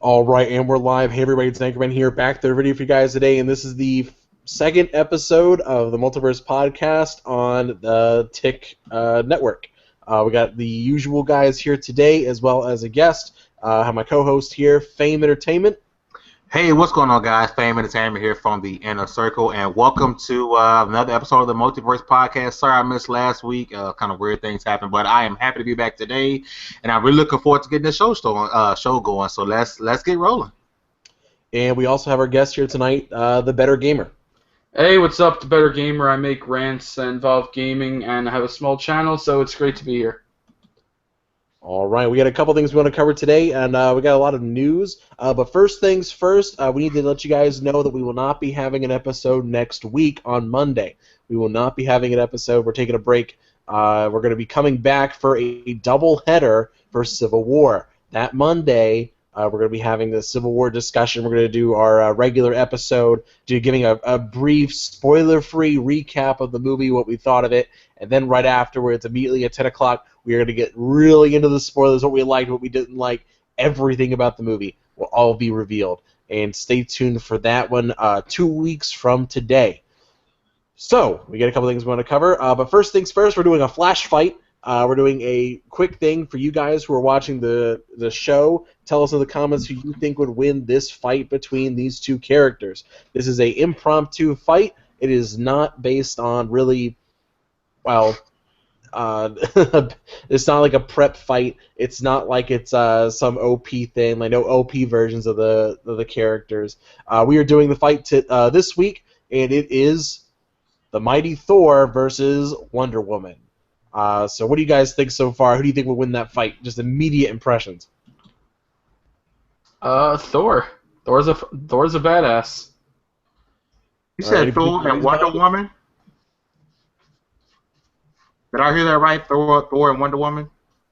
All right, and we're live. Hey, everybody, it's Anchorman here, back to the video for you guys today, and this is the second episode of the Multiverse podcast on the TiC Network. We got the usual guys here today, as well as a guest. I have my co-host here, Fame Entertainment. Hey, what's going on, guys? Fame Entertainment here from the Inner Circle, and welcome to another episode of the Multiverse podcast. Sorry I missed last week. Kind of weird things happened, but I am happy to be back today, and I'm really looking forward to getting this show going. So let's get rolling. And we also have our guest here tonight, the Better Gamer. Hey, what's up, the Better Gamer? I make rants that involve gaming, and I have a small channel, so it's great to be here. All right, we got a couple things we want to cover today, and we got a lot of news. But first things first, we need to let you guys know that we will not be having an episode next week on Monday. We will not be having an episode. We're taking a break. We're going to be coming back for a double header for Civil War. That Monday, we're going to be having the Civil War discussion. We're going to do our regular episode, giving a brief, spoiler-free recap of the movie, what we thought of it, and then right afterwards, immediately at 10 o'clock, we are going to get really into the spoilers, what we liked, what we didn't like, everything about the movie will all be revealed. And stay tuned for that one 2 weeks from today. So, we got a couple things we want to cover. But first things first, we're doing a flash fight. We're doing a quick thing for you guys who are watching the show. Tell us in the comments who you think would win this fight between these two characters. This is an impromptu fight. It is not based on really, well, it's not like a prep fight. It's not like it's some OP thing. Like no OP versions of the characters. We are doing the fight this week, and it is the Mighty Thor versus Wonder Woman. So what do you guys think so far? Who do you think will win that fight? Just immediate impressions. Thor. Thor's a badass. You said Thor and Wonder Woman? Did I hear that right? Thor and Wonder Woman?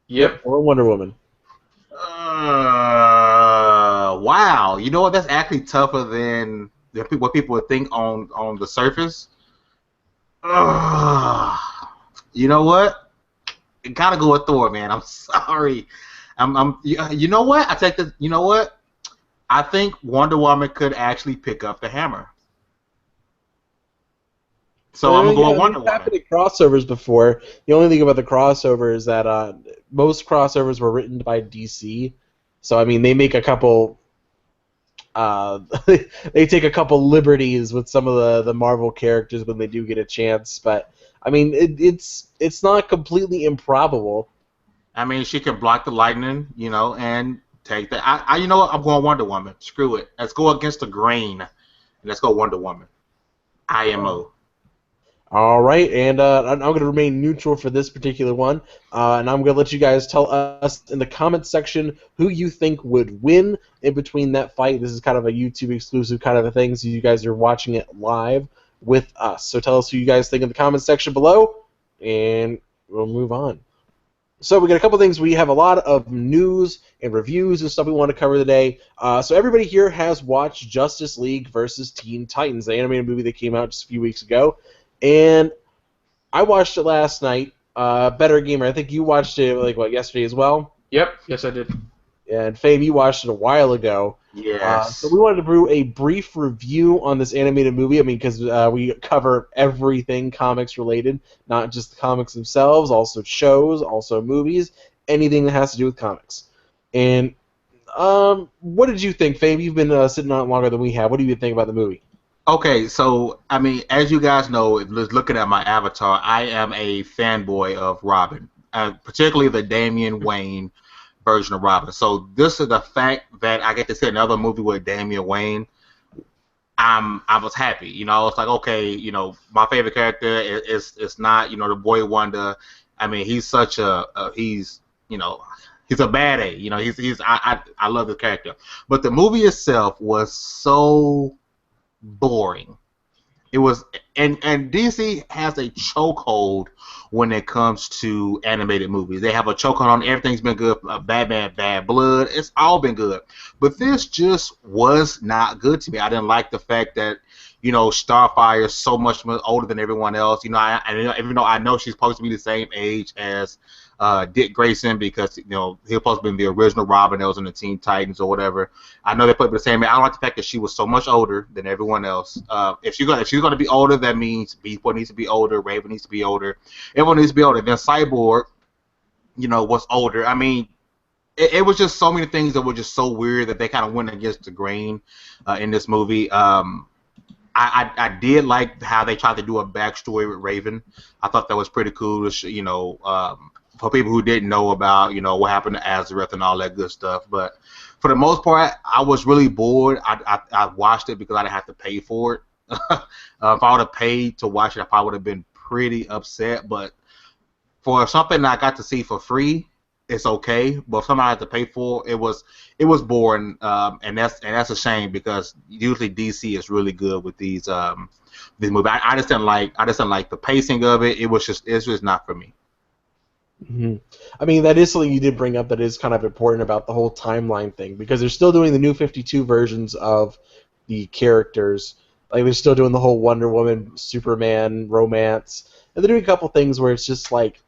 Yep. Or Wonder Woman. Wow. You know what? That's actually tougher than what people would think on the surface. You know what? Gotta go with Thor, man. I'm sorry. You know what? I take the. You know what? I think Wonder Woman could actually pick up the hammer. So I'm gonna go with Wonder Woman. Happened in crossovers before. The only thing about the crossover is that most crossovers were written by DC. So I mean, they make a couple. They take a couple liberties with some of the Marvel characters when they do get a chance, but I mean, it's not completely improbable. I mean, she can block the lightning, and take that. You know what? I'm going Wonder Woman. Screw it. Let's go against the grain. Let's go Wonder Woman. IMO. All right, and I'm going to remain neutral for this particular one, and I'm going to let you guys tell us in the comments section who you think would win in between that fight. This is kind of a YouTube exclusive kind of a thing, so you guys are watching it live with us. So tell us who you guys think in the comments section below, and we'll move on. So we got a couple things. We have a lot of news and reviews and stuff we want to cover today. So everybody here has watched Justice League versus Teen Titans, the animated movie that came out just a few weeks ago. And I watched it last night. Better Gamer, I think you watched it yesterday as well? Yep, yes I did. And Fame, you watched it a while ago. Yes. So we wanted to do a brief review on this animated movie. I mean, because we cover everything comics related, not just the comics themselves, also shows, also movies, anything that has to do with comics. And what did you think, Fame? You've been sitting on it longer than we have. What do you think about the movie? Okay, so, I mean, as you guys know, looking at my avatar, I am a fanboy of Robin, particularly the Damian Wayne version of Robin. So this is the fact that I get to see another movie with Damian Wayne. I was happy. It's like, okay, my favorite character is not, the boy wonder. I mean, he's such he's a bad A. I love the character. But the movie itself was so boring. It was, and DC has a chokehold when it comes to animated movies. They have a chokehold on everything's been good. Batman, Bad Blood, it's all been good. But this just was not good to me. I didn't like the fact that, Starfire is so much older than everyone else. Even though I know she's supposed to be the same age as Dick Grayson because he was supposed to be in the original Robin that was in the Teen Titans or whatever. I know they put the same age. I don't like the fact that she was so much older than everyone else. If she's gonna be older, that means Beast Boy needs to be older, Raven needs to be older, everyone needs to be older. Then Cyborg, was older. I mean, it was just so many things that were just so weird that they kind of went against the grain in this movie. I did like how they tried to do a backstory with Raven. I thought that was pretty cool. For people who didn't know about what happened to Azareth and all that good stuff. But for the most part, I was really bored. I watched it because I didn't have to pay for it. If I would have paid to watch it, I probably would have been pretty upset. But for something that I got to see for free, it's okay. But if something I had to pay for, it was boring, and that's a shame because usually DC is really good with these movies. I just didn't like the pacing of it. It's just not for me. Mm-hmm. I mean, that is something you did bring up that is kind of important about the whole timeline thing because they're still doing the New 52 versions of the characters. Like they're still doing the whole Wonder Woman, Superman romance, and they're doing a couple things where it's just like,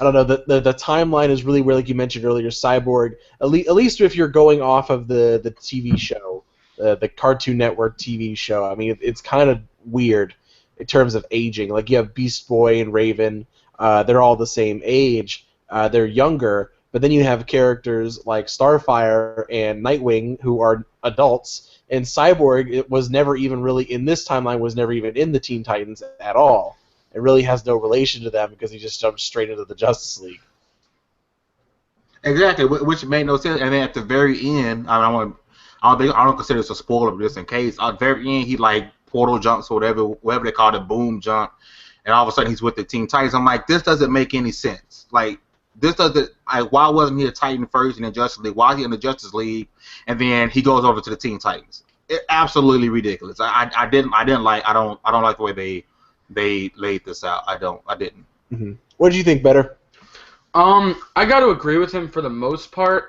I don't know, the timeline is really where, like you mentioned earlier, Cyborg, at least if you're going off of the TV show, the Cartoon Network TV show, I mean, it's kind of weird in terms of aging. Like you have Beast Boy and Raven, they're all the same age, they're younger, but then you have characters like Starfire and Nightwing who are adults, and Cyborg, it was never even really, in this timeline, was never even in the Teen Titans at all. It really has no relation to them because he just jumped straight into the Justice League. Exactly, which made no sense. And then at the very end, I don't consider this a spoiler, but just in case, at the very end, he like portal jumps or whatever they call it, boom jump, and all of a sudden he's with the Teen Titans. I'm like, this doesn't make any sense. Like, this doesn't. Why wasn't he a Titan first and then Justice League? Why is he in the Justice League and then he goes over to the Teen Titans? Absolutely ridiculous. I don't like the way they laid this out. I didn't. Mm-hmm. What did you think, Better? I got to agree with him for the most part.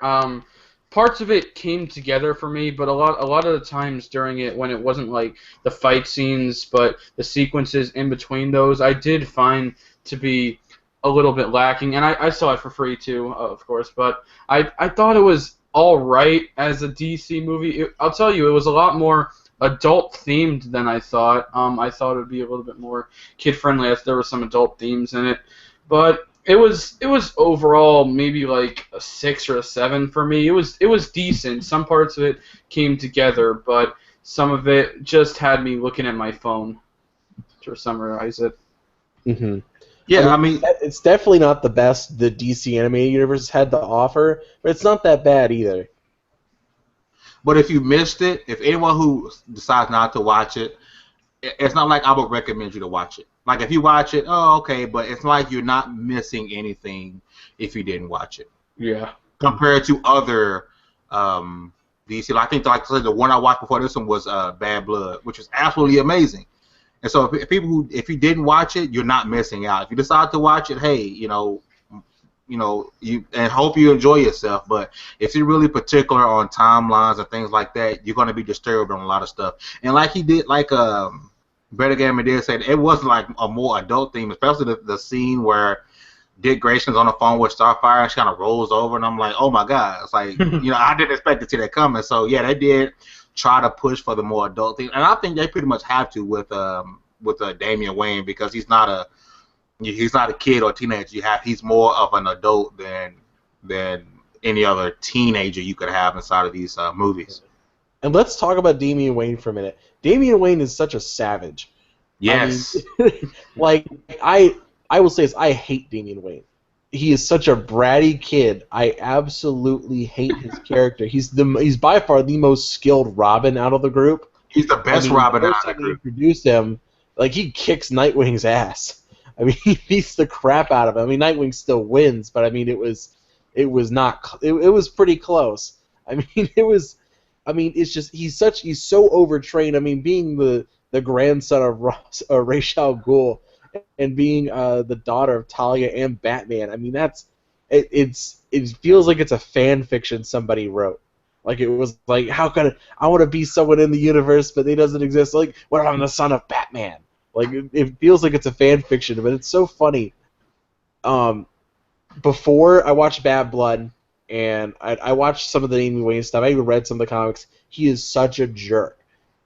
Parts of it came together for me, but a lot of the times during it, when it wasn't like the fight scenes, but the sequences in between those, I did find to be a little bit lacking. And I saw it for free too, of course. But I thought it was all right as a DC movie. I'll tell you, it was a lot more adult themed than I thought. I thought it would be a little bit more kid friendly as there were some adult themes in it, but it was overall maybe like a 6 or a 7 for me. It was decent. Some parts of it came together, but some of it just had me looking at my phone to summarize it. Mm-hmm. Yeah, I mean, it's definitely not the best the DC animated universe had to offer, but it's not that bad either. But if you missed it, if anyone who decides not to watch it, it's not like I would recommend you to watch it. Like if you watch it, oh okay, but it's like you're not missing anything if you didn't watch it. Yeah. Compared to other DC, I think like the one I watched before this one was Bad Blood, which was absolutely amazing. And so if you didn't watch it, you're not missing out. If you decide to watch it, hey, you and hope you enjoy yourself. But if you're really particular on timelines and things like that, you're going to be disturbed on a lot of stuff. And like he did, like Better Gamer did say, it wasn't like a more adult theme, especially the scene where Dick Grayson's on the phone with Starfire and she kind of rolls over, and I'm like, oh my god, it's like I didn't expect to see that coming. So yeah, they did try to push for the more adult theme, and I think they pretty much have to with Damian Wayne because he's not a kid or teenager. He's more of an adult than any other teenager you could have inside of these movies. And let's talk about Damian Wayne for a minute. Damian Wayne is such a savage. Yes. I mean, like I will say this, I hate Damian Wayne. He is such a bratty kid. I absolutely hate his character. He's by far the most skilled Robin out of the group. He's the best Robin out of the group. Introduced him, like he kicks Nightwing's ass. I mean, he beats the crap out of him. I mean, Nightwing still wins, but I mean, it was pretty close. I mean, it's just he's so overtrained. I mean, being the grandson of Ra's al Ghul and being the daughter of Talia and Batman. I mean, it feels like it's a fan fiction somebody wrote. Like it was like, how could I want to be someone in the universe, but he doesn't exist? Like, what if I'm the son of Batman? Like it feels like it's a fan fiction, but it's so funny. Um, Before I watched Bad Blood, and I watched some of the Damian Wayne stuff. I even read some of the comics. He is such a jerk,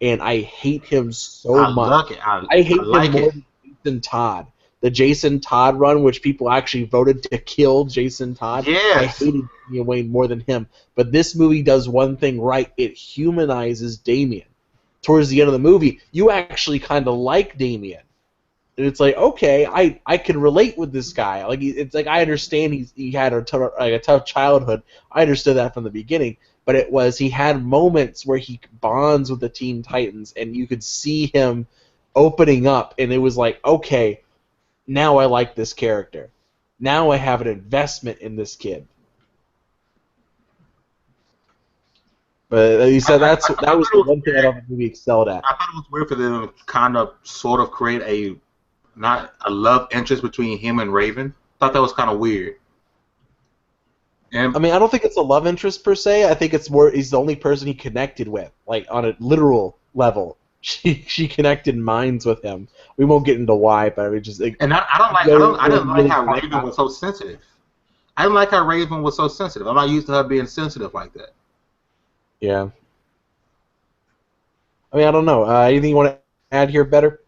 and I hate him so I much. like it. I I hate him like more it. than Jason Todd. The Jason Todd run, which people actually voted to kill Jason Todd, I Yes. hated Damian Wayne more than him. But this movie does one thing right. It humanizes Damian. Towards the end of the movie, you actually kind of like Damian. And it's like, okay, I can relate with this guy. Like it's like I understand he had a tough childhood. I understood that from the beginning, but it was he had moments where he bonds with the Teen Titans, and you could see him opening up, and it was like, okay, now I like this character. Now I have an investment in this kid. But you said I that thought was it the was one thing I weird. thought the movie excelled at. I thought it was weird for them to kind of sort of create a not a love interest between him and Raven. Thought that was kind of weird. And I mean, I don't think it's a love interest per se. I think it's more he's the only person he connected with, like on a literal level. She connected minds with him. We won't get into why, but I mean, just like, I didn't like really how tight Raven was so sensitive. I didn't like how Raven was so sensitive. I'm not used to her being sensitive like that. yeah. I mean, I don't know. Anything you want to add here, better?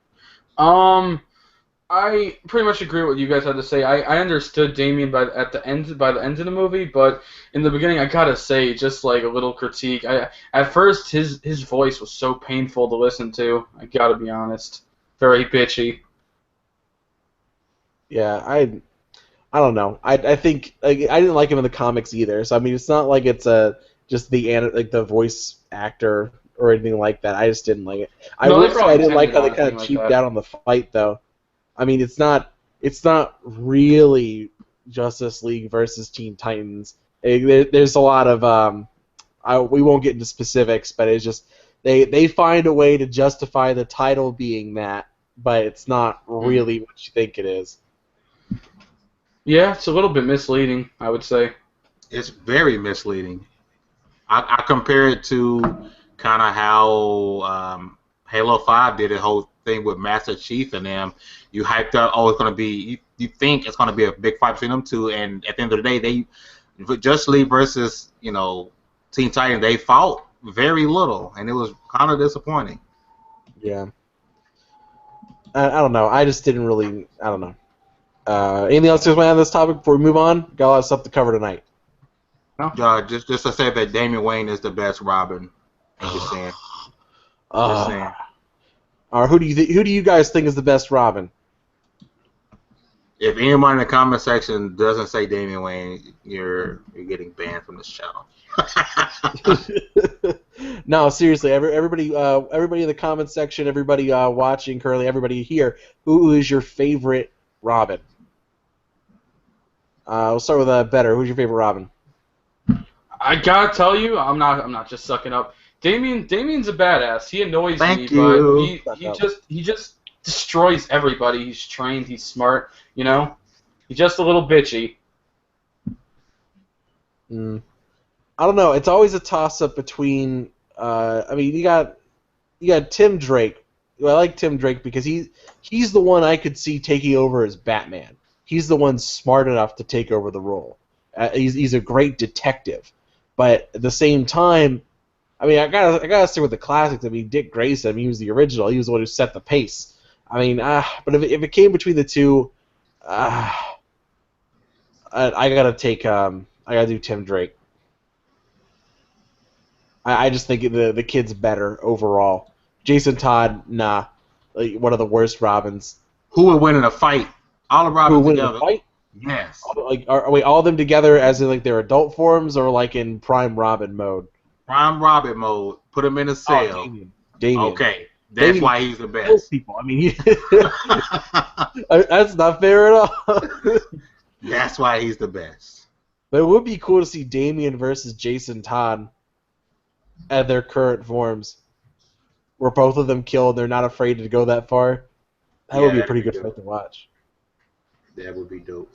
I pretty much agree with what you guys had to say. I understood Damien by the end of the movie, but in the beginning, I gotta say, just like a little critique. At first his voice was so painful to listen to. I gotta be honest, very bitchy. Yeah, I don't know. I think like, I didn't like him in the comics either. So I mean, it's not like it's just like the voice actor or anything like that. I just didn't like it. I No, they will say I probably didn't like intended how they on it kind being of like cheaped that. out on the fight though. I mean, it's not really Justice League versus Teen Titans. There's a lot of we won't get into specifics, but it's just they find a way to justify the title being that, but it's not really what you think it is. Yeah, it's a little bit misleading, I would say. It's very misleading. I compare it to kind of how Halo 5 did the whole thing with Master Chief and them. You hyped up, oh, it's going to be, you think it's going to be a big fight between them two, and at the end of the day, Justice League versus, Teen Titans, they fought very little, and it was kind of disappointing. Yeah, I don't know. I just didn't really. I don't know. Anything else you guys want to add on this topic before we move on? Got a lot of stuff to cover tonight. No? Just to say that Damian Wayne is the best Robin. I'm just saying. Just saying. Or who do you guys think is the best Robin? If anyone in the comment section doesn't say Damian Wayne, you're getting banned from this channel. No, seriously, everybody in the comment section, everybody watching currently, everybody here, who is your favorite Robin? We'll start with Better. Who's your favorite Robin? I gotta tell you, I'm not just sucking up. Damien's a badass. He annoys me, Thank you. but he just destroys everybody. He's trained. He's smart. He's just a little bitchy. I don't know. It's always a toss up between. I mean, you got Tim Drake. Well, I like Tim Drake because he's the one I could see taking over as Batman. He's the one smart enough to take over the role. He's a great detective, but at the same time, I mean, I gotta stick with the classics. I mean, Dick Grayson. I mean, he was the original. He was the one who set the pace. I mean, but if it came between the two, I gotta do Tim Drake. I just think the kid's better overall. Jason Todd, nah, like one of the worst Robins. Who would win in a fight? All the Who Robins would win in together. a fight? Yes. Like, are we all of them together as in like their adult forms or like in Prime Robin mode? Prime Robin mode. Put him in a cell. Damien. Okay. That's Damien why he's the kills best. people. I mean, that's not fair at all. That's why he's the best. But it would be cool to see Damien versus Jason Todd at their current forms, where both of them kill and they're not afraid to go that far. That would be a pretty good fight to watch. That would be dope.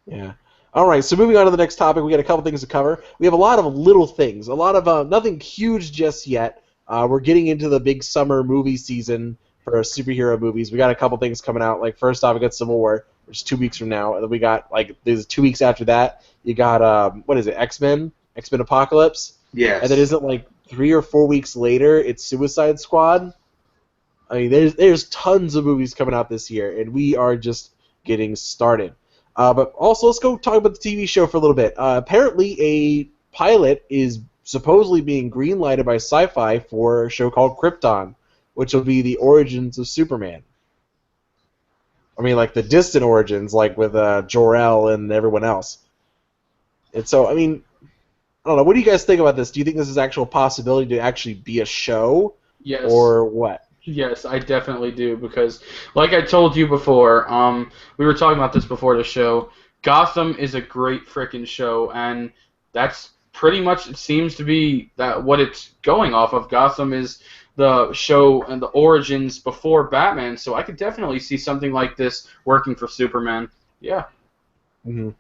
Yeah. All right, so moving on to the next topic, we got a couple things to cover. We have a lot of little things, a lot of nothing huge just yet. We're getting into the big summer movie season for superhero movies. We got a couple things coming out. Like first off, we got Civil War, which is 2 weeks from now, and then we got there's 2 weeks after that. You got what is it? X-Men Apocalypse. Yes. And then isn't 3 or 4 weeks later, it's Suicide Squad. I mean, there's tons of movies coming out this year, and we are just getting started. But also, let's go talk about the TV show for a little bit. Apparently, a pilot is supposedly being greenlighted by Sci-Fi for a show called Krypton, which will be the origins of Superman. I mean, the distant origins, with Jor-El and everyone else. And so, I mean, I don't know. What do you guys think about this? Do you think this is actual possibility to actually be a show? Yes. Or what? Yes, I definitely do, because, like I told you before, we were talking about this before the show, Gotham is a great frickin' show, and that's pretty much, it seems to be that what it's going off of. Gotham is the show and the origins before Batman, so I could definitely see something like this working for Superman. Yeah. Mm-hmm.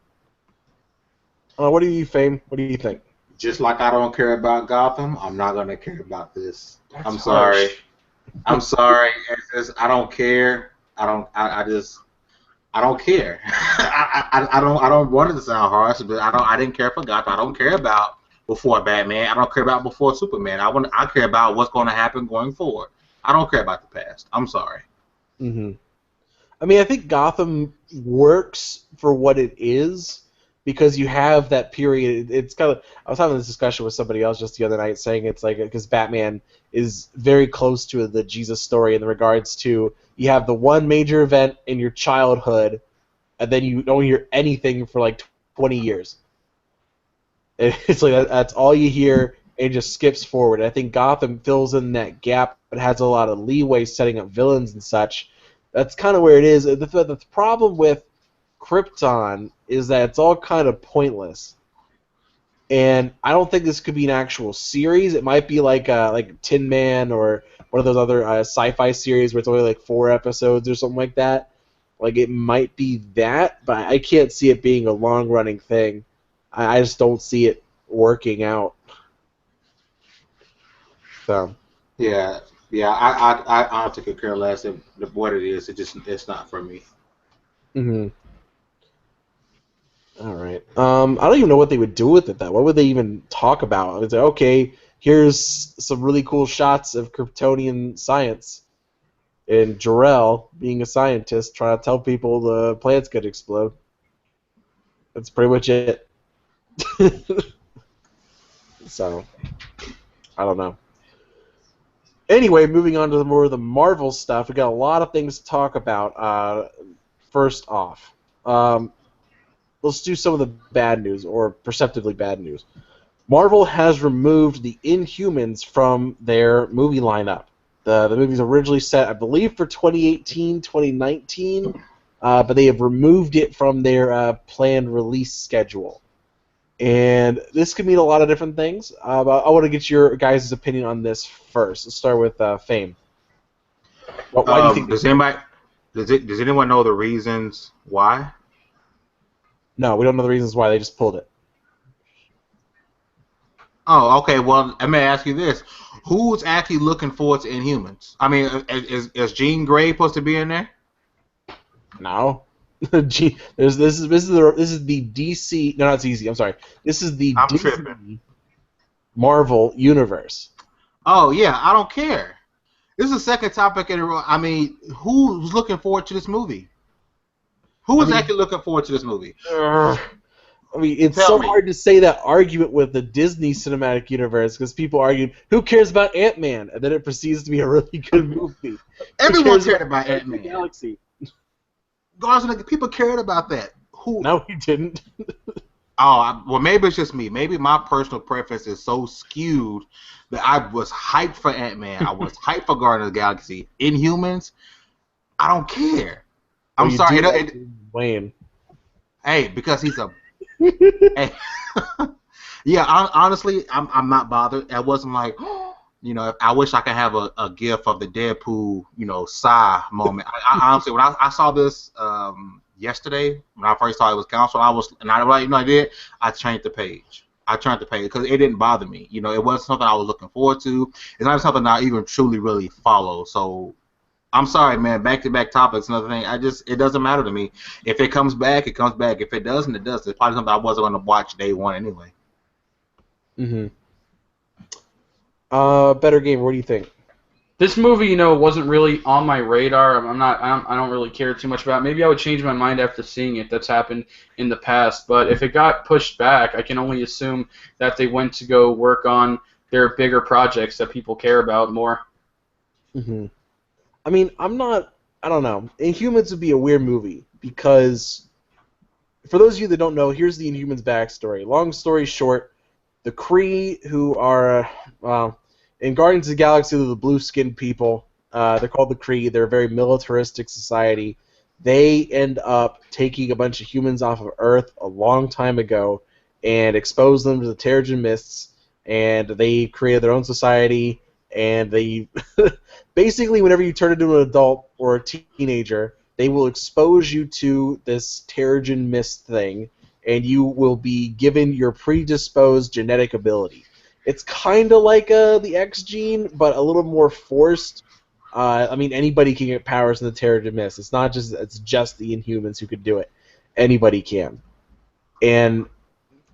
What do you, Fame? What do you think? Just like I don't care about Gotham, I'm not going to care about this. That's I'm sorry. harsh. I'm sorry. I don't care. I don't care. I don't want it to sound harsh, but I didn't care for Gotham. I don't care about before Batman. I don't care about before Superman. I care about what's going to happen going forward. I don't care about the past. I'm sorry. Mm-hmm. I mean, I think Gotham works for what it is, because you have that period. It's kind of. I was having this discussion with somebody else just the other night, saying it's because Batman is very close to the Jesus story in regards to you have the one major event in your childhood, and then you don't hear anything for 20 years. It's that's all you hear, and it just skips forward. I think Gotham fills in that gap, but has a lot of leeway setting up villains and such. That's kind of where it is. The problem with Krypton is that it's all kind of pointless, and I don't think this could be an actual series. It might be like Tin Man or one of those other sci-fi series where it's only 4 episodes or something like that. It might be that, but I can't see it being a long-running thing. I just don't see it working out. So. Yeah. I honestly could care less of what it is. It's not for me. Mm-hmm. All right. I don't even know what they would do with it, though. What would they even talk about? It's okay, here's some really cool shots of Kryptonian science, and Jor-El being a scientist trying to tell people the planet's going to explode. That's pretty much it. So, I don't know. Anyway, moving on to more of the Marvel stuff, we got a lot of things to talk about. First off, let's do some of the bad news, or perceptively bad news. Marvel has removed the Inhumans from their movie lineup. The movie's originally set, I believe, for 2018, 2019, but they have removed it from their planned release schedule. And this could mean a lot of different things. But I want to get your guys' opinion on this first. Let's start with Fame. Why do you think? Does anyone know the reasons why? No, we don't know the reasons why. They just pulled it. Oh, okay. Well, let me ask you this: who's actually looking forward to Inhumans? I mean, is Jean Grey supposed to be in there? No. This is the DC. No, not DC. I'm sorry. This is the Disney Marvel universe. Oh yeah, I don't care. This is the second topic in a row. I mean, who's looking forward to this movie? Who is actually looking forward to this movie? I mean, it's so hard to say that argument with the Disney Cinematic Universe, because people argue, who cares about Ant-Man? And then it proceeds to be a really good movie. Everyone cared about Ant-Man. Galaxy. People cared about that. Who? No, he didn't. Well, maybe it's just me. Maybe my personal preference is so skewed that I was hyped for Ant-Man. I was hyped for Guardians of the Galaxy. Inhumans, I don't care. I'm sorry. Wayne. Hey, because he's a... hey. Yeah, honestly, I'm not bothered. I wasn't like... I wish I could have a gif of the Deadpool, sigh moment. I honestly, when I saw this yesterday when I first saw it was canceled. I did. I changed the page. I turned the page because it didn't bother me. You know, it wasn't something I was looking forward to. It's not something I even truly really follow. So I'm sorry, man. Back-to-back topics, another thing. It doesn't matter to me. If it comes back, it comes back. If it doesn't, it doesn't. It's probably something I wasn't going to watch day one anyway. Mm-hmm. Better Game. What do you think? This movie, wasn't really on my radar. I don't really care too much about it. Maybe I would change my mind after seeing it. That's happened in the past. But if it got pushed back, I can only assume that they went to go work on their bigger projects that people care about more. Mm-hmm. I mean, I don't know. Inhumans would be a weird movie because, for those of you that don't know, here's the Inhumans backstory. Long story short, the Kree, who are, in Guardians of the Galaxy, they're the blue-skinned people. They're called the Kree. They're a very militaristic society. They end up taking a bunch of humans off of Earth a long time ago and expose them to the Terrigen Mists, and they created their own society, and they basically, whenever you turn into an adult or a teenager, they will expose you to this Terrigen Mist thing, and you will be given your predisposed genetic ability. It's kind of like the X gene, but a little more forced. I mean, anybody can get powers in the Terrigen Mist. It's just the Inhumans who could do it. Anybody can. And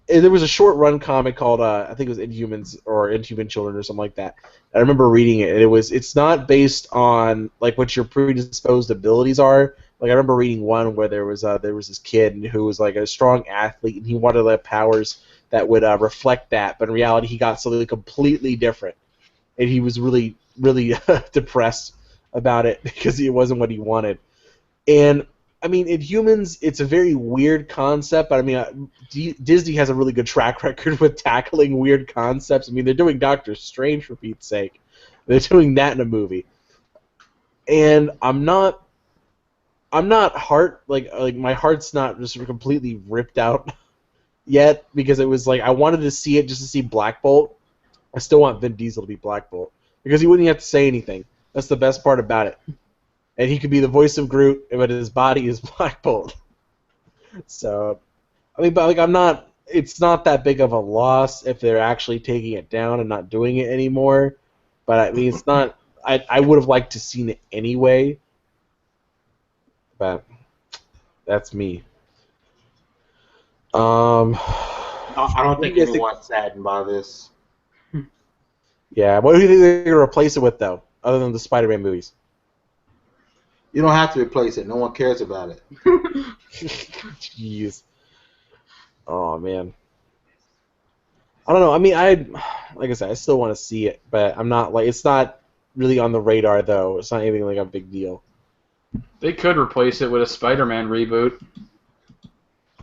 there was a short run comic called I think it was Inhumans or Inhuman Children or something like that. I remember reading it, and it's not based on like what your predisposed abilities are. Like I remember reading one where there was this kid who was like a strong athlete, and he wanted to have powers that would reflect that, but in reality he got something completely different, and he was really really depressed about it because it wasn't what he wanted. And I mean, Inhumans, it's a very weird concept, but I mean, Disney has a really good track record with tackling weird concepts. I mean, they're doing Doctor Strange, for Pete's sake. They're doing that in a movie. And I'm not my heart's not just completely ripped out yet, because it was like, I wanted to see it just to see Black Bolt. I still want Vin Diesel to be Black Bolt, because he wouldn't have to say anything. That's the best part about it. And he could be the voice of Groot, but his body is Black Bolt. So, I mean, but like it's not that big of a loss if they're actually taking it down and not doing it anymore. But I mean, it's not. I would have liked to seen it anyway. But that's me. I don't think anyone's saddened by this. Yeah, what do you think they're gonna replace it with though, other than the Spider-Man movies? You don't have to replace it. No one cares about it. Jeez. Oh man. I don't know. I mean, like I said, I still want to see it, but I'm not like, it's not really on the radar though. It's not anything like a big deal. They could replace it with a Spider-Man reboot.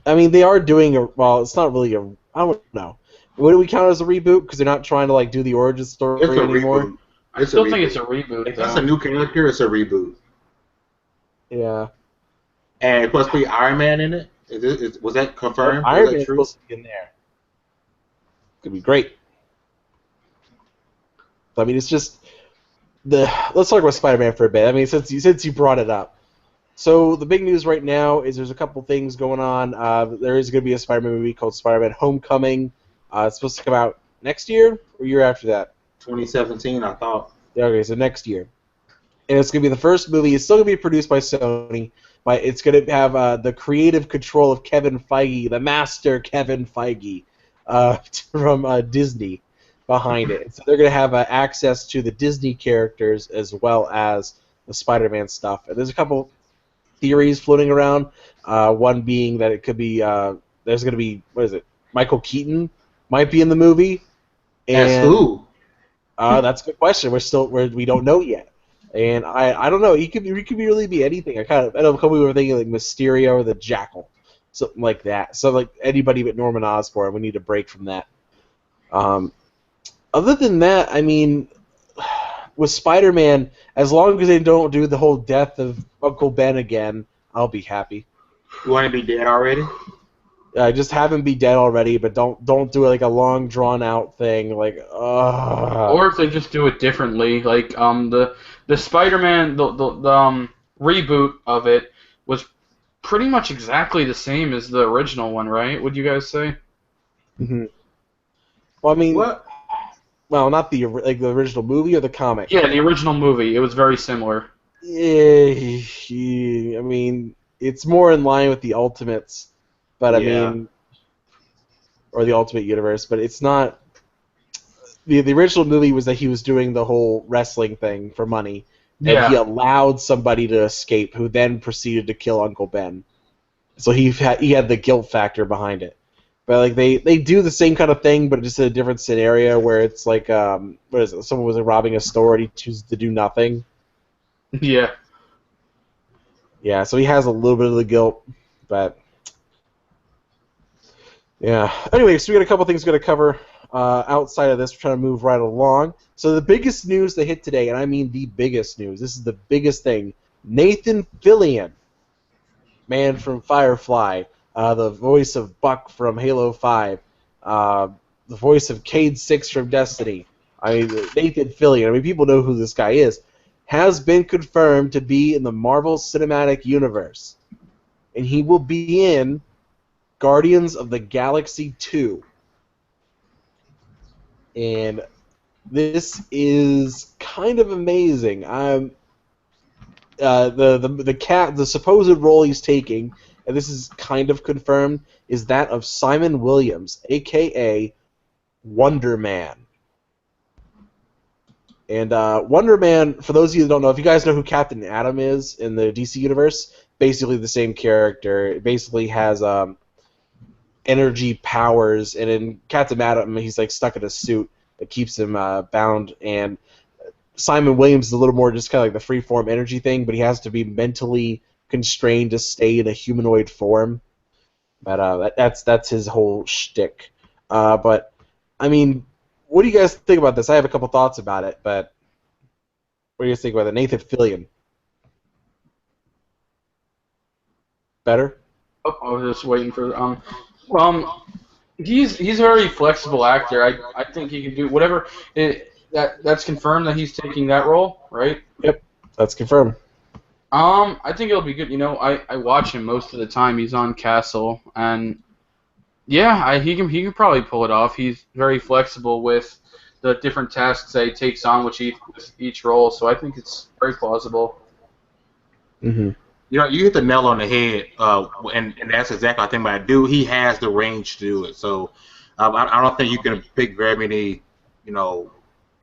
I mean, they are doing it's not really I don't know. What do we count as a reboot? Because they're not trying to like do the origin story anymore. Reboot. I still think it's a reboot. If that's a new character, it's a reboot. Yeah. And it's supposed to be Iron Man in it? Was that confirmed? Iron Man is supposed to be in there. Could be great. I mean, it's just let's talk about Spider-Man for a bit. I mean, since you brought it up. So the big news right now is there's a couple things going on. There is going to be a Spider-Man movie called Spider-Man Homecoming. It's supposed to come out next year or year after that? 2017, I thought. Yeah, okay, so next year. And it's going to be the first movie. It's still going to be produced by Sony, but it's going to have the creative control of Kevin Feige, the master Kevin Feige, from Disney behind it. So they're going to have access to the Disney characters as well as the Spider-Man stuff. And there's a couple theories floating around. One being that it could be there's going to be, Michael Keaton might be in the movie. And, as who? That's a good question. We don't know yet. And I don't know. He could really be anything. I know a couple people were thinking like Mysterio or the Jackal, something like that. So like anybody but Norman Osborn. We need a break from that. Other than that, I mean, with Spider-Man, as long as they don't do the whole death of Uncle Ben again, I'll be happy. You want to be dead already? Just have him be dead already, but don't do like a long drawn out thing like. Or if they just do it differently, like the Spider-Man the reboot of it was pretty much exactly the same as the original one, right? Would you guys say? Hmm. Well, I mean, What? well, not the original movie or the comic. Yeah, the original movie. It was very similar. Yeah, I mean, it's more in line with the Ultimates, but I Yeah. mean, or the Ultimate Universe, but it's not. The original movie was that he was doing the whole wrestling thing for money, and he Yeah. allowed somebody to escape, who then proceeded to kill Uncle Ben. So he had the guilt factor behind it. But like they do the same kind of thing, but just in a different scenario where it's like what is it? Someone was robbing a store and he chooses to do nothing. Yeah. Yeah, so he has a little bit of the guilt, but yeah. Anyway, so we got a couple things we're going to cover outside of this. We're trying to move right along. So the biggest news that hit today, and I mean the biggest news, this is the biggest thing. Nathan Fillion, man from Firefly, the voice of Buck from Halo 5, the voice of Cade 6 from Destiny. I mean, Nathan Fillion, I mean, people know who this guy is, has been confirmed to be in the Marvel Cinematic Universe. And he will be in Guardians of the Galaxy 2. And this is kind of amazing. The supposed role he's taking, and this is kind of confirmed, is that of Simon Williams, aka Wonder Man. And Wonder Man, for those of you that don't know, if you guys know who Captain Atom is in the DC universe, basically the same character. It basically has energy powers, and in Captain Atom, he's like stuck in a suit that keeps him bound. And Simon Williams is a little more just kind of like the freeform energy thing, but he has to be mentally constrained to stay in a humanoid form. But that's his whole shtick. But I mean, what do you guys think about this? I have a couple thoughts about it, but what do you guys think about it? Nathan Fillion, better? Oh, I was just waiting for he's a very flexible actor. I think he can do whatever. That's confirmed that he's taking that role, right? Yep, that's confirmed. I think it'll be good. You know, I watch him most of the time. He's on Castle, and yeah, he can probably pull it off. He's very flexible with the different tasks that he takes on with each role. So I think it's very plausible. Mm-hmm. You know, you hit the nail on the head, and that's exactly what I think about it. Dude, he has the range to do it. So I don't think you can pick very many, you know,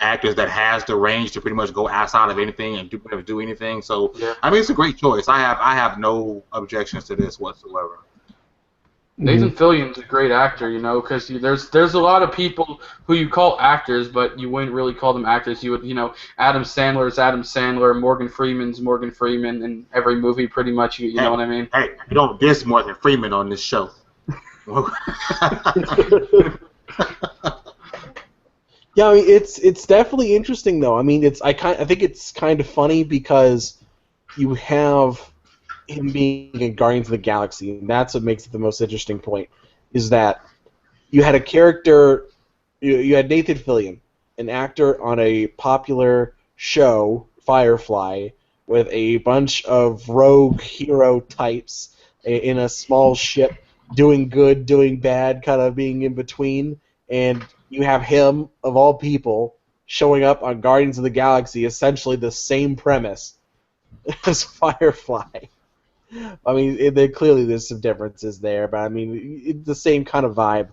actors that has the range to pretty much go outside of anything and do anything. So Yeah. I mean, it's a great choice. I have no objections to this whatsoever. Nathan Fillion's a great actor, you know, because there's a lot of people who you call actors, but you wouldn't really call them actors. You would, you know, Adam Sandler's Adam Sandler, Morgan Freeman's Morgan Freeman in every movie, pretty much. You know what I mean? Hey, you don't diss Morgan Freeman on this show. Yeah, I mean, it's definitely interesting though. I mean, I think it's kind of funny because you have him being in Guardians of the Galaxy, and that's what makes it the most interesting point. Is that you had a character, you had Nathan Fillion, an actor on a popular show, Firefly, with a bunch of rogue hero types in a small ship, doing good, doing bad, kind of being in between, and you have him, of all people, showing up on Guardians of the Galaxy, essentially the same premise as Firefly. I mean, clearly there's some differences there, but I mean, it's the same kind of vibe.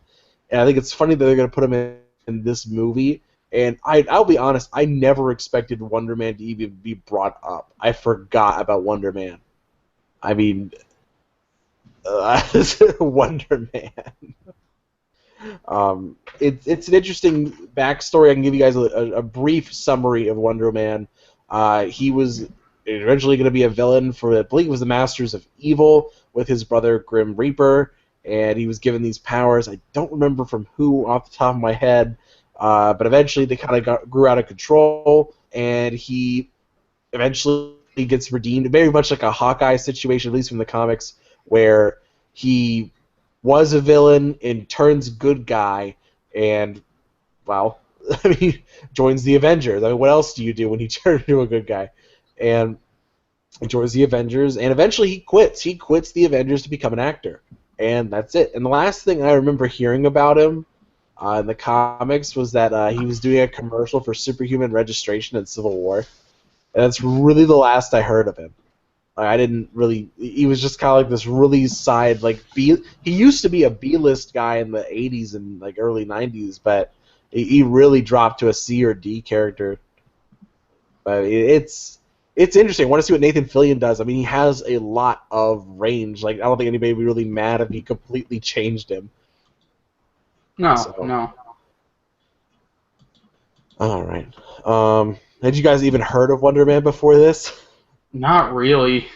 And I think it's funny that they're going to put him in this movie. And I'll be honest, I never expected Wonder Man to even be brought up. I forgot about Wonder Man. I mean, Wonder Man. It's an interesting backstory. I can give you guys a brief summary of Wonder Man. He was originally going to be a villain for, I believe it was the Masters of Evil, with his brother Grim Reaper, and he was given these powers. I don't remember from who off the top of my head, but eventually they kind of grew out of control, and he eventually gets redeemed, very much like a Hawkeye situation, at least from the comics, where he was a villain and turns good guy, and, well, I mean, joins the Avengers. I mean, what else do you do when you turn into a good guy? And He joins the Avengers, and eventually he quits. He quits the Avengers to become an actor, and that's it. And the last thing I remember hearing about him in the comics was that he was doing a commercial for Superhuman Registration in Civil War, and that's really the last I heard of him. I didn't really. He was just kind of like this really side, like B. He used to be a B-list guy in the '80s and like early '90s, but he really dropped to a C or D character. But it's interesting. I want to see what Nathan Fillion does. I mean, he has a lot of range. Like, I don't think anybody would be really mad if he completely changed him. No, So. no. All right. Had you guys even heard of Wonder Man before this? Not really.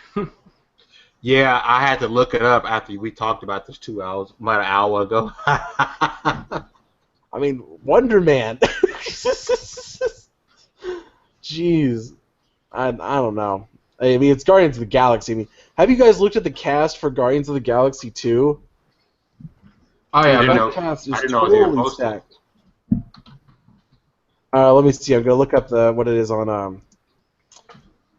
Yeah, I had to look it up after we talked about this 2 hours, about an hour ago. I mean, Wonder Man. Jeez. I don't know. I mean, it's Guardians of the Galaxy. I mean, have you guys looked at the cast for Guardians of the Galaxy 2? Oh yeah, That cast is I didn't know it was even totally posted. stacked. Let me see. I'm gonna look up what it is on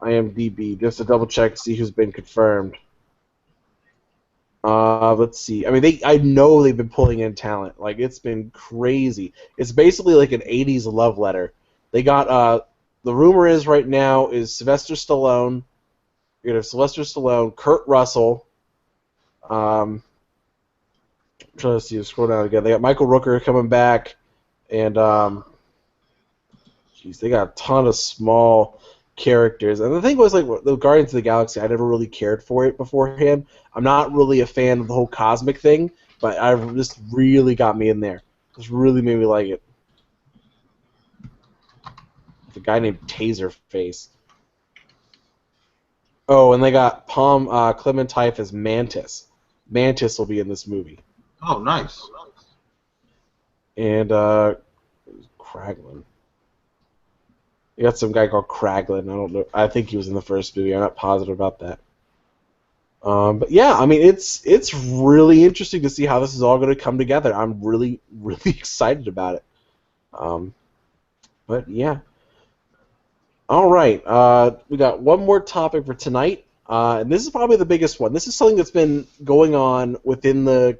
IMDb just to double check to see who's been confirmed. Let's see. I mean, I know they've been pulling in talent. Like, it's been crazy. It's basically like an '80s love letter. They got the rumor is right now is Sylvester Stallone. You're gonna have Sylvester Stallone, Kurt Russell. I'm trying to see. Scroll down again. They got Michael Rooker coming back, and they got a ton of small characters. And the thing was, like, the Guardians of the Galaxy, I never really cared for it beforehand. I'm not really a fan of the whole cosmic thing, but this really got me in there. This really made me like it. The guy named Taserface. Oh, and they got Palm Clementine as Mantis. Mantis will be in this movie. Oh, nice. And Kraglin. You got some guy called Kraglin. I don't know. I think he was in the first movie. I'm not positive about that. But yeah, I mean, it's really interesting to see how this is all going to come together. I'm really, really excited about it. But yeah. All right. We got one more topic for tonight, and this is probably the biggest one. This is something that's been going on within the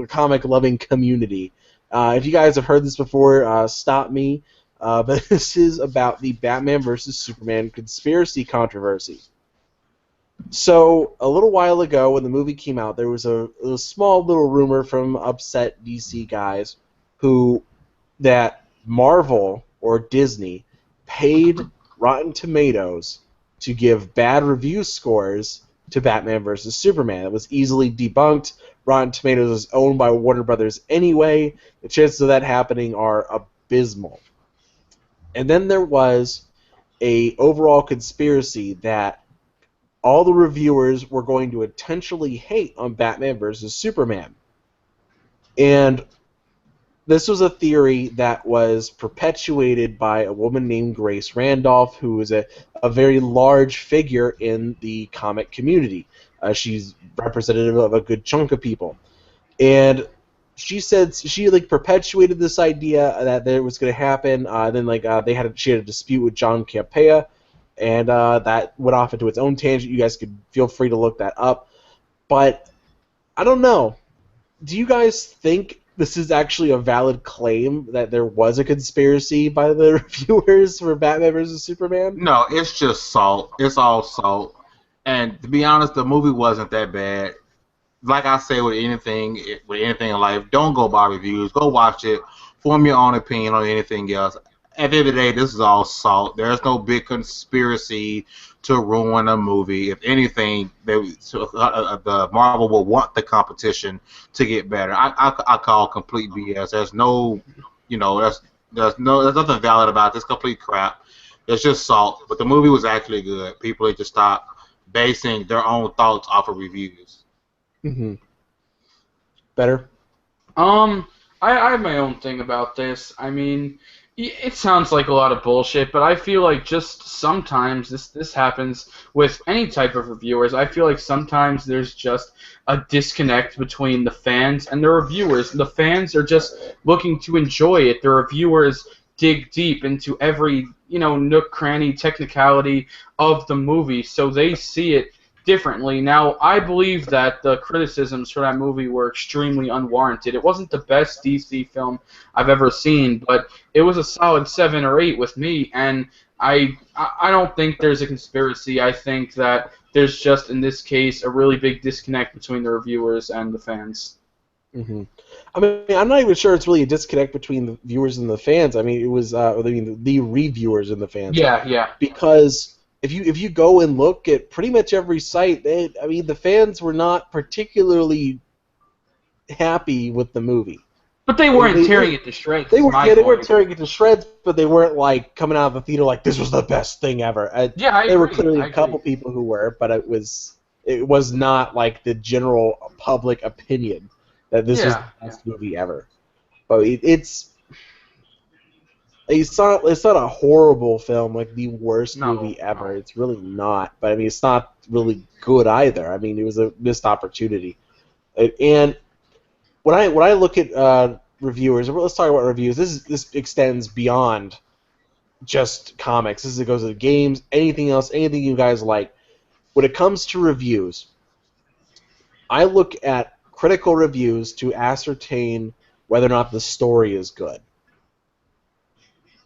comic-loving community. If you guys have heard this before, stop me. But this is about the Batman vs. Superman conspiracy controversy. So, a little while ago, when the movie came out, there was a small little rumor from upset DC guys that Marvel or Disney paid Rotten Tomatoes to give bad review scores to Batman vs. Superman. It was easily debunked. Rotten Tomatoes is owned by Warner Brothers anyway. The chances of that happening are abysmal. And then there was a overall conspiracy that all the reviewers were going to intentionally hate on Batman vs. Superman. And this was a theory that was perpetuated by a woman named Grace Randolph, who is a very large figure in the comic community. She's representative of a good chunk of people. And she said she perpetuated this idea that it was going to happen. Then she had a dispute with John Campea, and that went off into its own tangent. You guys could feel free to look that up. But I don't know. Do you guys think this is actually a valid claim that there was a conspiracy by the reviewers for Batman vs. Superman? No, it's just salt. It's all salt. And to be honest, the movie wasn't that bad. Like I say with anything in life, don't go by reviews. Go watch it. Form your own opinion on anything else. At the end of the day, this is all salt. There's no big conspiracy to ruin a movie. If anything, the Marvel will want the competition to get better. I call complete BS. There's no, there's nothing valid about this. Complete crap. It's just salt. But the movie was actually good. People need to stop basing their own thoughts off of reviews. Mm-hmm. Better? I have my own thing about this. I mean, it sounds like a lot of bullshit, but I feel like just sometimes this happens with any type of reviewers. I feel like sometimes there's just a disconnect between the fans and the reviewers. The fans are just looking to enjoy it. The reviewers dig deep into every nook cranny technicality of the movie, so they see it differently. Now, I believe that the criticisms for that movie were extremely unwarranted. It wasn't the best DC film I've ever seen, but it was a solid 7 or 8 with me, and I don't think there's a conspiracy. I think that there's just, in this case, a really big disconnect between the reviewers and the fans. Mm-hmm. I mean, I'm not even sure it's really a disconnect between the viewers and the fans. I mean, it was the reviewers and the fans. Yeah. Because if you go and look at pretty much every site, the fans were not particularly happy with the movie. But they weren't tearing it to shreds. They weren't tearing it to shreds, but they weren't like coming out of the theater like this was the best thing ever. There were clearly a couple people who were, but it was not like the general public opinion that this was the best movie ever. But it's not a horrible film, like the worst movie ever. It's really not. But I mean, it's not really good either. I mean, it was a missed opportunity. And when I look at reviewers, let's talk about reviews. This extends beyond just comics. It goes to games, anything else, anything you guys like. When it comes to reviews, I look at critical reviews to ascertain whether or not the story is good.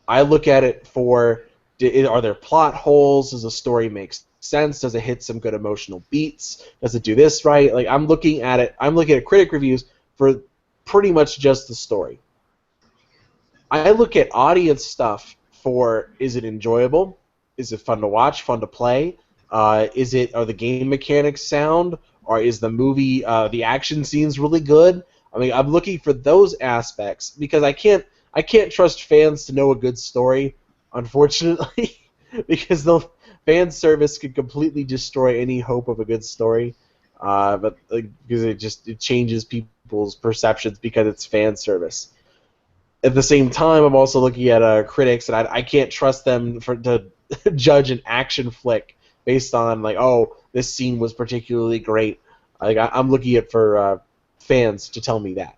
I look at it for, are there plot holes? Does the story make sense? Does it hit some good emotional beats? Does it do this right? Like I'm looking at critic reviews for pretty much just the story. I look at audience stuff for, is it enjoyable? Is it fun to watch? Fun to play? Are the game mechanics sound? Or is the movie, the action scenes really good? I mean, I'm looking for those aspects because I can't trust fans to know a good story, unfortunately, because the fan service could completely destroy any hope of a good story. But because it changes people's perceptions because it's fan service. At the same time, I'm also looking at critics, and I can't trust them to judge an action flick based on like, oh, this scene was particularly great. Like I'm looking at for fans to tell me that.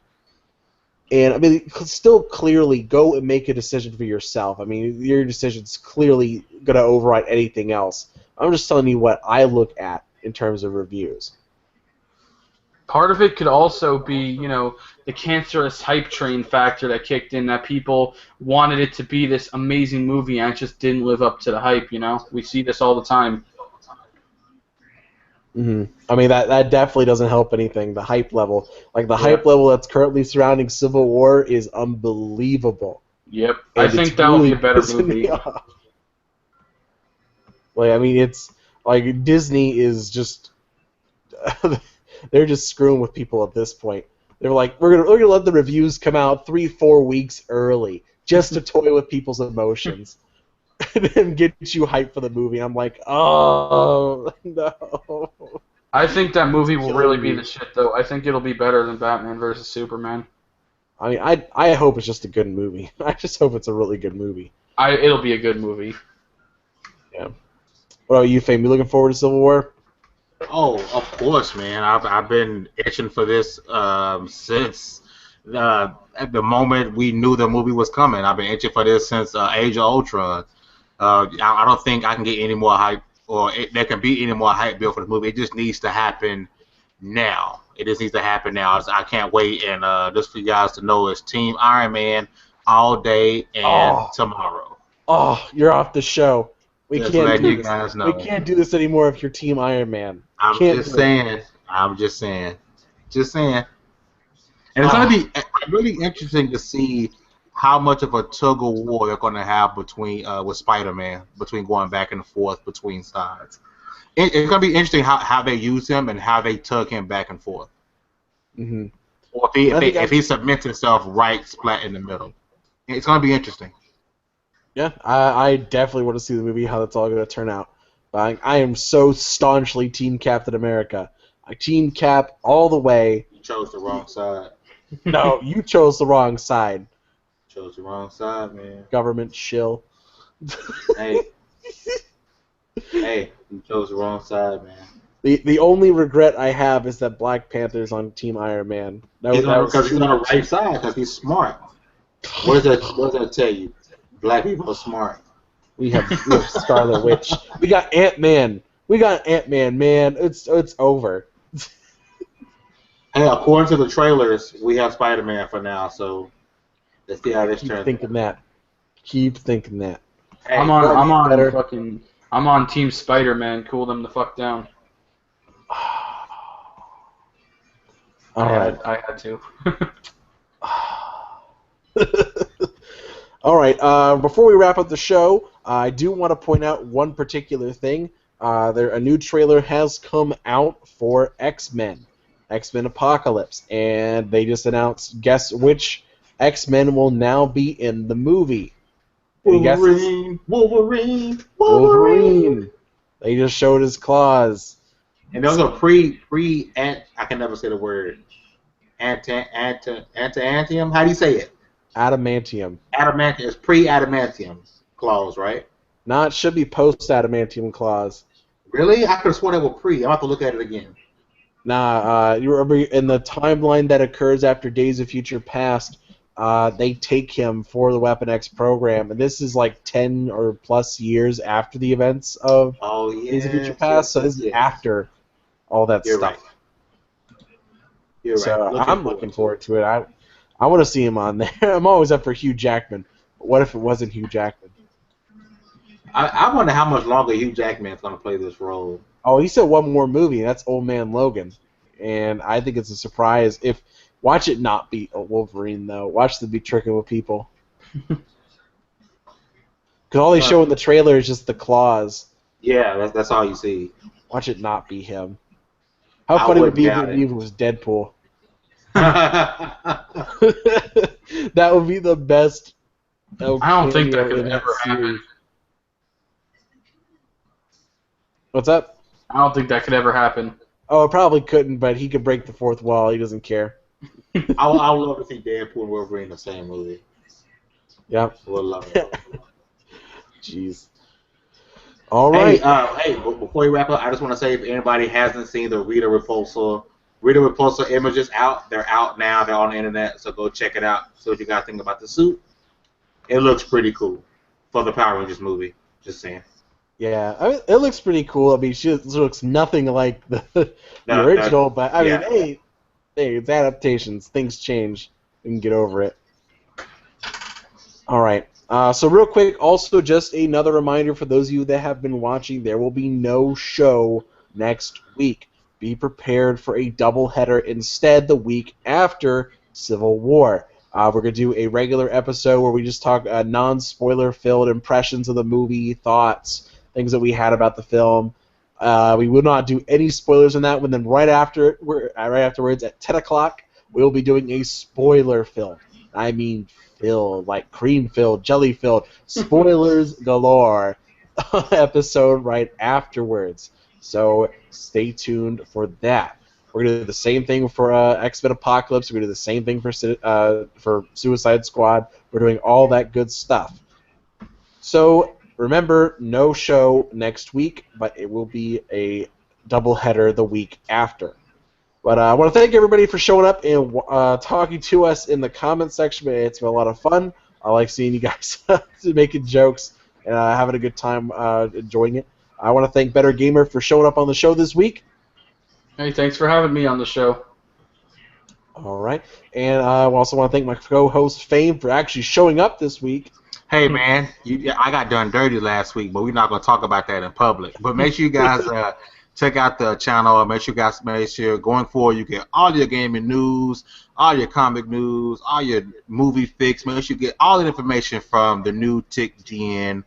And I mean, still clearly go and make a decision for yourself. I mean, your decision's clearly going to override anything else. I'm just telling you what I look at in terms of reviews. Part of it could also be, the cancerous hype train factor that kicked in, that people wanted it to be this amazing movie and it just didn't live up to the hype, We see this all the time. Mm-hmm. I mean, that definitely doesn't help anything. The hype level, hype level that's currently surrounding Civil War is unbelievable. Yep, I think that would be a better movie. Like, I mean, it's like Disney is just they're just screwing with people at this point. They're like, we're gonna let the reviews come out 3-4 weeks early just to toy with people's emotions. And then get you hyped for the movie. I'm like, oh no. I think that movie will really be the shit, though. I think it'll be better than Batman vs Superman. I mean, I hope it's just a good movie. I just hope it's a really good movie. It'll be a good movie. Yeah. What about you, Fame? You looking forward to Civil War? Oh, of course, man. I've been itching for this since at the moment we knew the movie was coming. I've been itching for this since Age of Ultron. I don't think I can get any more hype, or there can be any more hype built for the movie. It just needs to happen now. It just needs to happen now. I can't wait, and just for you guys to know, it's Team Iron Man all day and tomorrow. Oh, you're off the show. We Just can't do you this. guys know. We can't do this anymore if you're Team Iron Man. I'm just saying. Just saying. And it's going to be really interesting to see how much of a tug of war they're going to have between with Spider-Man, between going back and forth between sides. It's going to be interesting how they use him and how they tug him back and forth. Mm-hmm. Or if he submits himself right splat in the middle. It's going to be interesting. Yeah, I definitely want to see the movie, how that's all going to turn out. But I am so staunchly Team Captain America. I Team Cap all the way. You chose the wrong side. No, you chose the wrong side. Chose the wrong side, man. Government shill. Hey, you chose the wrong side, man. The only regret I have is that Black Panther's on Team Iron Man. Because he's on the right side, because he's smart. What does that tell you? Black people are smart. We have Scarlet Witch. We got Ant-Man. Man. It's over. Hey, according to the trailers, we have Spider-Man for now, so let's see how this Keep turns. thinking that. Keep thinking that. Hey, I'm Well, on better. fucking I'm on Team Spider-Man. Cool them the fuck down. All right. I had to. All right. Before we wrap up the show, I do want to point out one particular thing. A new trailer has come out for X-Men Apocalypse, and they just announced, guess which X-Men will now be in the movie? Any guesses? Wolverine. They just showed his claws. And those are I can never say the word. Antium? How do you say it? Adamantium. Adamantium. It's pre-adamantium clause, right? No, it should be post-adamantium claws. Really? I could have sworn it was pre. I'll have to look at it again. Nah, you remember in the timeline that occurs after Days of Future Past, they take him for the Weapon X program, and this is like 10 or plus years after the events of Days of Future Past, so this is after all that You're stuff. Right. You're So right. I'm looking forward to it. I want to see him on there. I'm always up for Hugh Jackman. But what if it wasn't Hugh Jackman? I wonder how much longer Hugh Jackman's going to play this role. Oh, he said one more movie, and that's Old Man Logan. And I think it's a surprise. Watch it not be a Wolverine, though. Watch them be tricking with people. Because all they show in the trailer is just the claws. Yeah, that's all you see. Watch it not be him. How funny would it be if it was Deadpool? That would be the best. I don't think that could ever happen. What's up? I don't think that could ever happen. Oh, it probably couldn't, but he could break the fourth wall. He doesn't care. I would love to see Deadpool and Wolverine in the same movie. Yep. Would love it. Jeez. All right. Hey, before we wrap up, I just want to say if anybody hasn't seen the Rita Repulsa images out, they're out now. They're on the internet, so go check it out. So what you guys think about the suit? It looks pretty cool for the Power Rangers movie. Just saying. Yeah, I mean, it looks pretty cool. I mean, she looks nothing like the original, but I mean, hey, it's adaptations. Things change. We can get over it. All right. So real quick, also just another reminder for those of you that have been watching, there will be no show next week. Be prepared for a doubleheader instead the week after Civil War. We're going to do a regular episode where we just talk non-spoiler filled impressions of the movie, thoughts, things that we had about the film. We will not do any spoilers in that one. Then right afterwards at 10 o'clock, we'll be doing a spoiler film. I mean filled, like cream-filled, jelly-filled, spoilers galore episode right afterwards. So stay tuned for that. We're going to do the same thing for X-Men Apocalypse. We're going to do the same thing for Suicide Squad. We're doing all that good stuff. So remember, no show next week, but it will be a doubleheader the week after. But I want to thank everybody for showing up and talking to us in the comment section. It's been a lot of fun. I like seeing you guys making jokes and having a good time enjoying it. I want to thank Better Gamer for showing up on the show this week. Hey, thanks for having me on the show. All right. And I also want to thank my co-host, Fame, for actually showing up this week. Hey, man, I got done dirty last week, but we're not going to talk about that in public. But make sure you guys check out the channel. Make sure going forward you get all your gaming news, all your comic news, all your movie fix. Make sure you get all the information from the new TiCGN.com.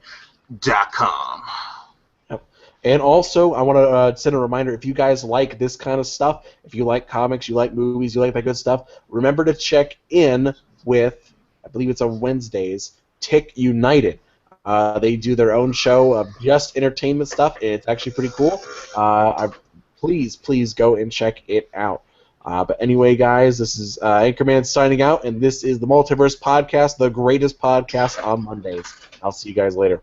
And also, I want to send a reminder, if you guys like this kind of stuff, if you like comics, you like movies, you like that good stuff, remember to check in with, I believe it's on Wednesdays, TiC United. They do their own show of just entertainment stuff. It's actually pretty cool. Please go and check it out. But anyway, guys, this is Anchorman signing out, and this is the Multiverse Podcast, the greatest podcast on Mondays. I'll see you guys later.